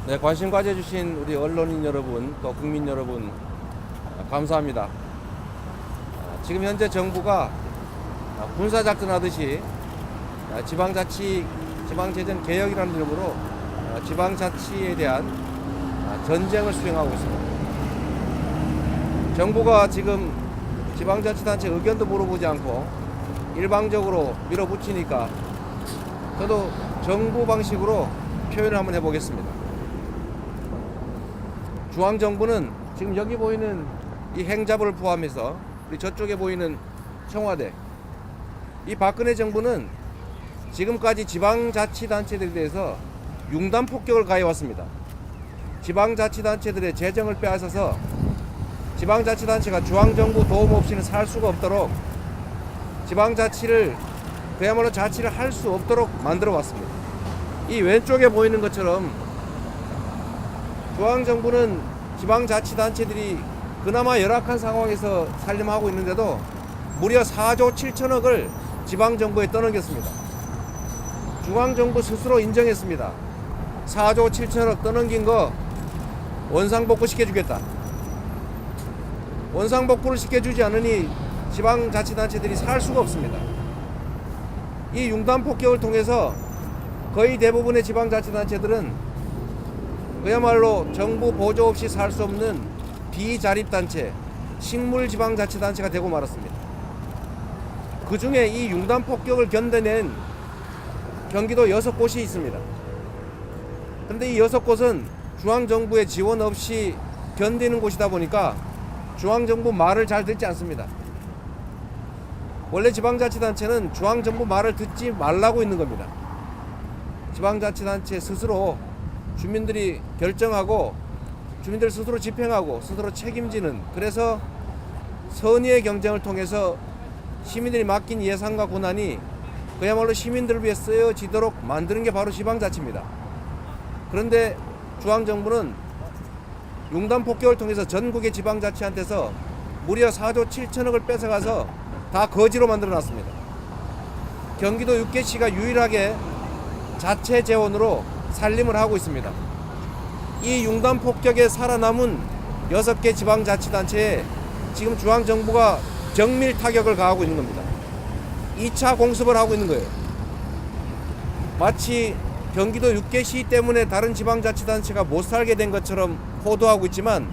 네, 관심 가져주신 우리 언론인 여러분, 또 국민 여러분, 감사합니다. 지금 현재 정부가 군사작전하듯이 지방자치제정 개혁이라는 이름으로 지방자치에 대한 전쟁을 수행하고 있습니다. 정부가 지금 지방자치단체 의견도 물어보지 않고 일방적으로 밀어붙이니까 저도 정부 방식으로 표현을 한번 해보겠습니다. 중앙정부는 지금 여기 보이는 이 행자부를 포함해서 우리 저쪽에 보이는 청와대, 이 박근혜 정부는 지금까지 지방자치단체들에 대해서 융단폭격을 가해왔습니다. 지방자치단체들의 재정을 빼앗아서 지방자치단체가 중앙정부 도움 없이는 살 수가 없도록 지방자치를 그야말로 자치를 할 수 없도록 만들어 왔습니다. 이 왼쪽에 보이는 것처럼 중앙정부는 지방자치단체들이 그나마 열악한 상황에서 살림하고 있는데도 무려 4조 7천억을 지방정부에 떠넘겼습니다. 중앙정부 스스로 인정했습니다. 4조 7천억 떠넘긴 거 원상복구 시켜주겠다. 원상복구를 시켜주지 않으니 지방자치단체들이 살 수가 없습니다. 이 융단폭격을 통해서 거의 대부분의 지방자치단체들은 그야말로 정부 보조 없이 살 수 없는 비자립단체, 식물지방자치단체가 되고 말았습니다. 그 중에 이 융단폭격을 견뎌낸 경기도 6곳이 있습니다. 그런데 이 6곳은 중앙정부의 지원 없이 견디는 곳이다 보니까 중앙정부 말을 잘 듣지 않습니다. 원래 지방자치단체는 중앙정부 말을 듣지 말라고 있는 겁니다. 지방자치단체 스스로 주민들이 결정하고 주민들 스스로 집행하고 스스로 책임지는, 그래서 선의의 경쟁을 통해서 시민들이 맡긴 예산과 권한이 그야말로 시민들을 위해 쓰여지도록 만드는 게 바로 지방자치입니다. 그런데 중앙정부는 융단폭격을 통해서 전국의 지방자치한테서 무려 4조 7천억을 뺏어가서 다 거지로 만들어놨습니다. 경기도 6개시가 유일하게 자체 재원으로 살림을 하고 있습니다. 이 융단폭격에 살아남은 6개 지방자치단체에 지금 중앙정부가 정밀 타격을 가하고 있는 겁니다. 2차 공습을 하고 있는 거예요. 마치 경기도 6개시 때문에 다른 지방자치단체가 못 살게 된 것처럼 호도하고 있지만,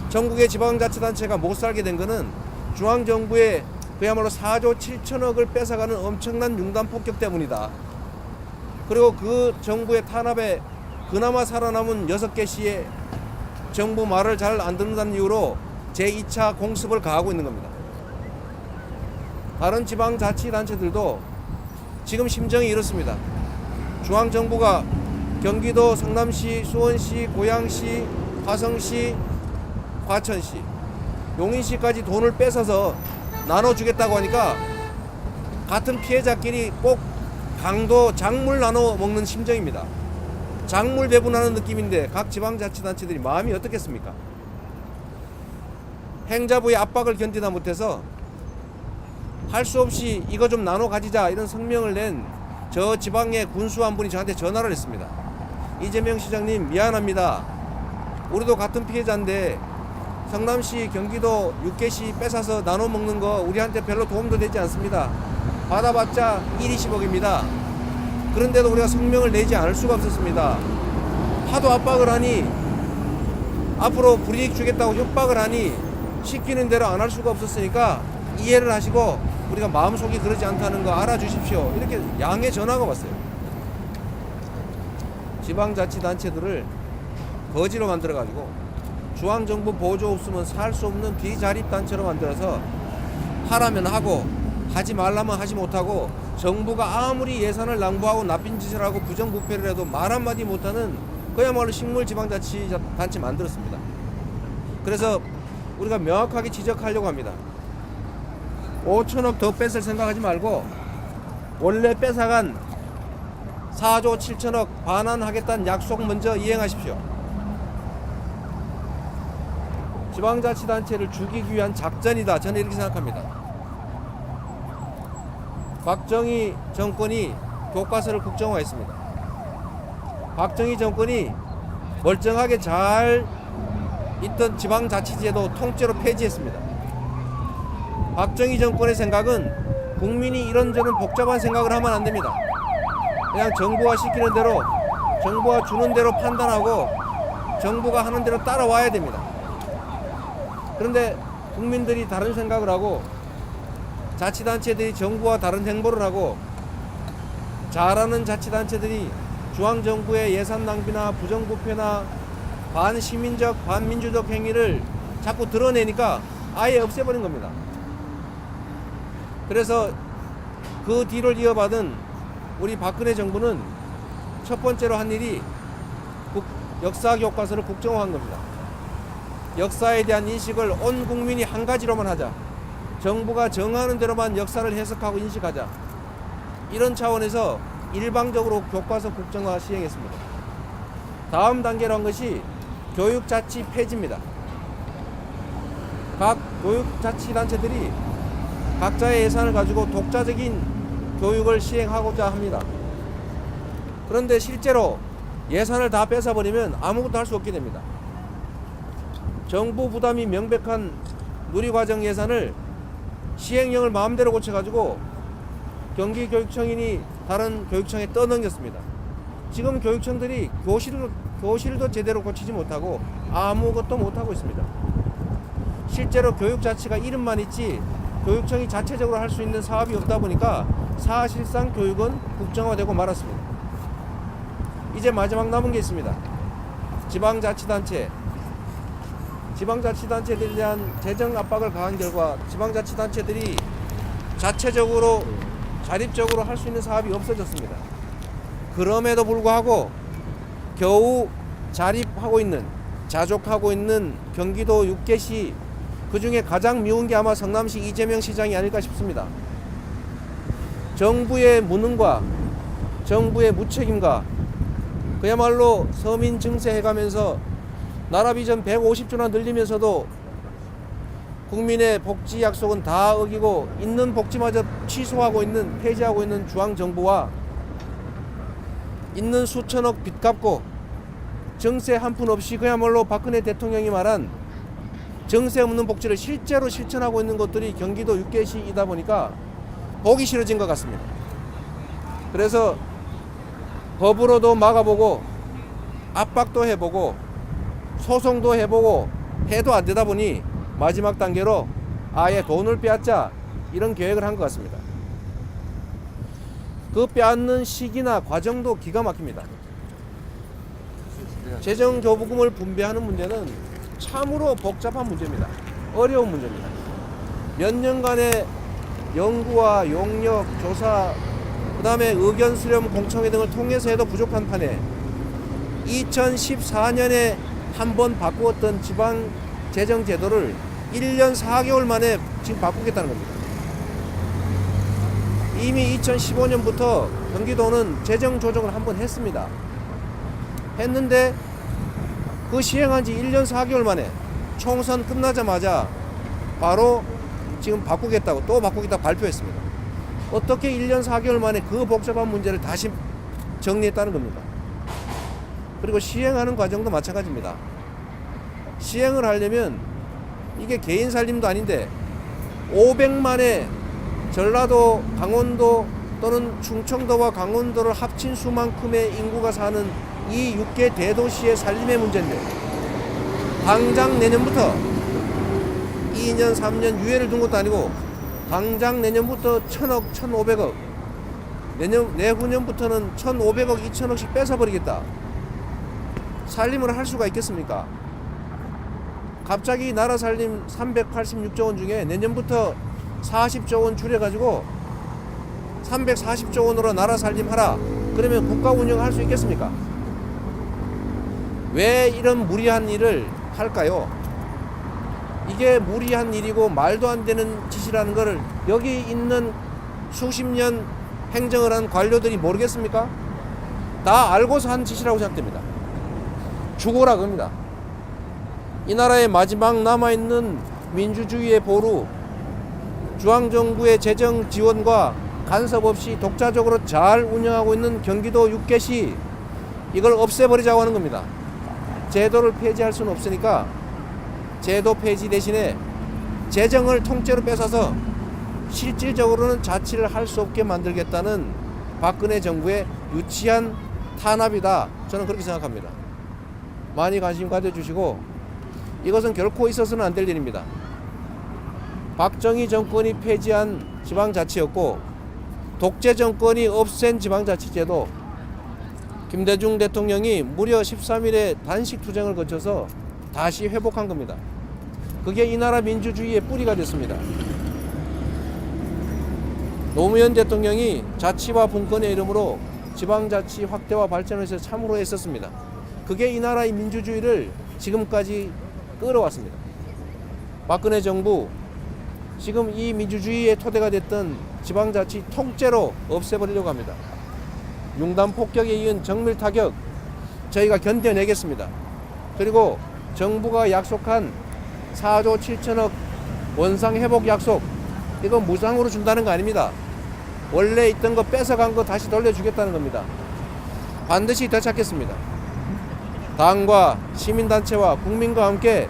전국의 지방자치단체가 못 살게 된 것은 중앙정부의 그야말로 4조 7천억을 뺏어가는 엄청난 융단폭격 때문이다. 그리고 그 정부의 탄압에 그나마 살아남은 6개 시의 정부 말을 잘 안 듣는다는 이유로 제2차 공습을 가하고 있는 겁니다. 다른 지방자치단체들도 지금 심정이 이렇습니다. 중앙정부가 경기도 성남시, 수원시, 고양시, 화성시, 과천시, 용인시까지 돈을 뺏어서 나눠주겠다고 하니까 같은 피해자끼리 꼭 강도 작물 나눠 먹는 심정입니다. 작물 배분하는 느낌인데 각 지방자치단체들이 마음이 어떻겠습니까? 행자부의 압박을 견디다 못해서 할 수 없이 이거 좀 나눠 가지자 이런 성명을 낸 저 지방의 군수 한 분이 저한테 전화를 했습니다. 이재명 시장님, 미안합니다. 우리도 같은 피해자인데 성남시, 경기도 6개시 뺏어서 나눠 먹는 거 우리한테 별로 도움도 되지 않습니다. 받아봤자 1,20억입니다. 그런데도 우리가 성명을 내지 않을 수가 없었습니다. 하도 압박을 하니, 앞으로 불이익 주겠다고 협박을 하니 시키는 대로 안 할 수가 없었으니까 이해를 하시고 우리가 마음속이 그러지 않다는 거 알아주십시오. 이렇게 양해 전화가 왔어요. 지방자치단체들을 거지로 만들어가지고 중앙정부 보조 없으면 살 수 없는 비자립단체로 만들어서 하라면 하고 하지 말라면 하지 못하고, 정부가 아무리 예산을 낭비하고 나쁜 짓을 하고 부정부패를 해도 말 한마디 못하는 그야말로 식물지방자치단체 만들었습니다. 그래서 우리가 명확하게 지적하려고 합니다. 5천억 더 뺏을 생각하지 말고 원래 뺏어간 4조 7천억 반환하겠다는 약속 먼저 이행하십시오. 지방자치단체를 죽이기 위한 작전이다, 저는 이렇게 생각합니다. 박정희 정권이 교과서를 국정화했습니다. 박정희 정권이 멀쩡하게 잘 있던 지방자치제도 통째로 폐지했습니다. 박정희 정권의 생각은 국민이 이런저런 복잡한 생각을 하면 안 됩니다. 그냥 정부가 시키는 대로, 정부가 주는 대로 판단하고 정부가 하는 대로 따라와야 됩니다. 그런데 국민들이 다른 생각을 하고 자치단체들이 정부와 다른 행보를 하고 잘하는 자치단체들이 중앙정부의 예산 낭비나 부정부패나 반시민적, 반민주적 행위를 자꾸 드러내니까 아예 없애버린 겁니다. 그래서 그 뒤를 이어받은 우리 박근혜 정부는 첫 번째로 한 일이 역사 교과서를 국정화한 겁니다. 역사에 대한 인식을 온 국민이 한 가지로만 하자. 정부가 정하는 대로만 역사를 해석하고 인식하자. 이런 차원에서 일방적으로 교과서 국정화 시행했습니다. 다음 단계로 한 것이 교육자치 폐지입니다. 각 교육자치단체들이 각자의 예산을 가지고 독자적인 교육을 시행하고자 합니다. 그런데 실제로 예산을 다 뺏어버리면 아무것도 할 수 없게 됩니다. 정부 부담이 명백한 누리과정 예산을 시행령을 마음대로 고쳐가지고 경기교육청이니 다른 교육청에 떠넘겼습니다. 지금 교육청들이 교실도 제대로 고치지 못하고 아무것도 못하고 있습니다. 실제로 교육자치가 이름만 있지 교육청이 자체적으로 할 수 있는 사업이 없다 보니까 사실상 교육은 국정화되고 말았습니다. 이제 마지막 남은 게 있습니다. 지방자치단체들에 대한 재정 압박을 가한 결과 지방자치단체들이 자체적으로 자립적으로 할 수 있는 사업이 없어졌습니다. 그럼에도 불구하고 겨우 자족하고 있는 경기도 6개시, 그 중에 가장 미운 게 아마 성남시 이재명 시장이 아닐까 싶습니다. 정부의 무능과 정부의 무책임과 그야말로 서민 증세해가면서 나라 비전 150조나 늘리면서도 국민의 복지 약속은 다 어기고 있는 복지마저 폐지하고 있는 중앙정부와 있는 수천억 빚 갚고 정세 한 푼 없이 그야말로 박근혜 대통령이 말한 정세 없는 복지를 실제로 실천하고 있는 것들이 경기도 6개시이다 보니까 보기 싫어진 것 같습니다. 그래서 법으로도 막아보고 압박도 해보고 소송도 해보고 해도 안 되다 보니 마지막 단계로 아예 돈을 빼앗자 이런 계획을 한 것 같습니다. 그 빼앗는 시기나 과정도 기가 막힙니다. 재정교부금을 분배하는 문제는 참으로 복잡한 문제입니다. 어려운 문제입니다. 몇 년간의 연구와 용역, 조사, 그 다음에 의견 수렴, 공청회 등을 통해서 해도 부족한 판에 2014년에 한 번 바꾸었던 지방 재정 제도를 1년 4개월 만에 지금 바꾸겠다는 겁니다. 이미 2015년부터 경기도는 재정 조정을 한 번 했습니다. 했는데 그 시행한 지 1년 4개월 만에 총선 끝나자마자 바로 지금 또 바꾸겠다고 발표했습니다. 어떻게 1년 4개월 만에 그 복잡한 문제를 다시 정리했다는 겁니까? 그리고 시행하는 과정도 마찬가지입니다. 시행을 하려면 이게 개인 살림도 아닌데 500만의 전라도, 강원도 또는 충청도와 강원도를 합친 수만큼의 인구가 사는 이 6개 대도시의 살림의 문제인데 당장 내년부터 2년, 3년 유예를 둔 것도 아니고 당장 내년부터 1,000억, 1,500억 내후년부터는 1,500억, 2,000억씩 뺏어버리겠다. 살림을 할 수가 있겠습니까? 갑자기 나라 살림 386조 원 중에 내년부터 40조 원 줄여가지고 340조 원으로 나라 살림 하라. 그러면 국가 운영할 수 있겠습니까? 왜 이런 무리한 일을 할까요? 이게 무리한 일이고 말도 안 되는 짓이라는 것을 여기 있는 수십 년 행정을 한 관료들이 모르겠습니까? 다 알고서 한 짓이라고 생각됩니다. 죽어라 겁니다. 이 나라의 마지막 남아있는 민주주의의 보루, 중앙정부의 재정 지원과 간섭 없이 독자적으로 잘 운영하고 있는 경기도 6개시, 이걸 없애버리자고 하는 겁니다. 제도를 폐지할 수는 없으니까 제도 폐지 대신에 재정을 통째로 뺏어서 실질적으로는 자치를 할 수 없게 만들겠다는 박근혜 정부의 유치한 탄압이다. 저는 그렇게 생각합니다. 많이 관심 가져주시고 이것은 결코 있어서는 안 될 일입니다. 박정희 정권이 폐지한 지방자치였고 독재 정권이 없앤 지방자치제도 김대중 대통령이 무려 13일의 단식 투쟁을 거쳐서 다시 회복한 겁니다. 그게 이 나라 민주주의의 뿌리가 됐습니다. 노무현 대통령이 자치와 분권의 이름으로 지방자치 확대와 발전을 위해서 참으로 애썼습니다. 그게 이 나라의 민주주의를 지금까지 끌어왔습니다. 박근혜 정부 지금 이 민주주의의 토대가 됐던 지방자치 통째로 없애버리려고 합니다. 융단 폭격에 이은 정밀 타격 저희가 견뎌내겠습니다. 그리고 정부가 약속한 4조 7천억 원상 회복 약속 이건 무상으로 준다는 거 아닙니다. 원래 있던 거 뺏어간 거 다시 돌려주겠다는 겁니다. 반드시 되찾겠습니다. 당과 시민단체와 국민과 함께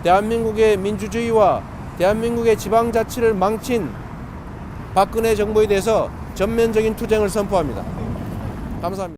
대한민국의 민주주의와 대한민국의 지방자치를 망친 박근혜 정부에 대해서 전면적인 투쟁을 선포합니다. 감사합니다.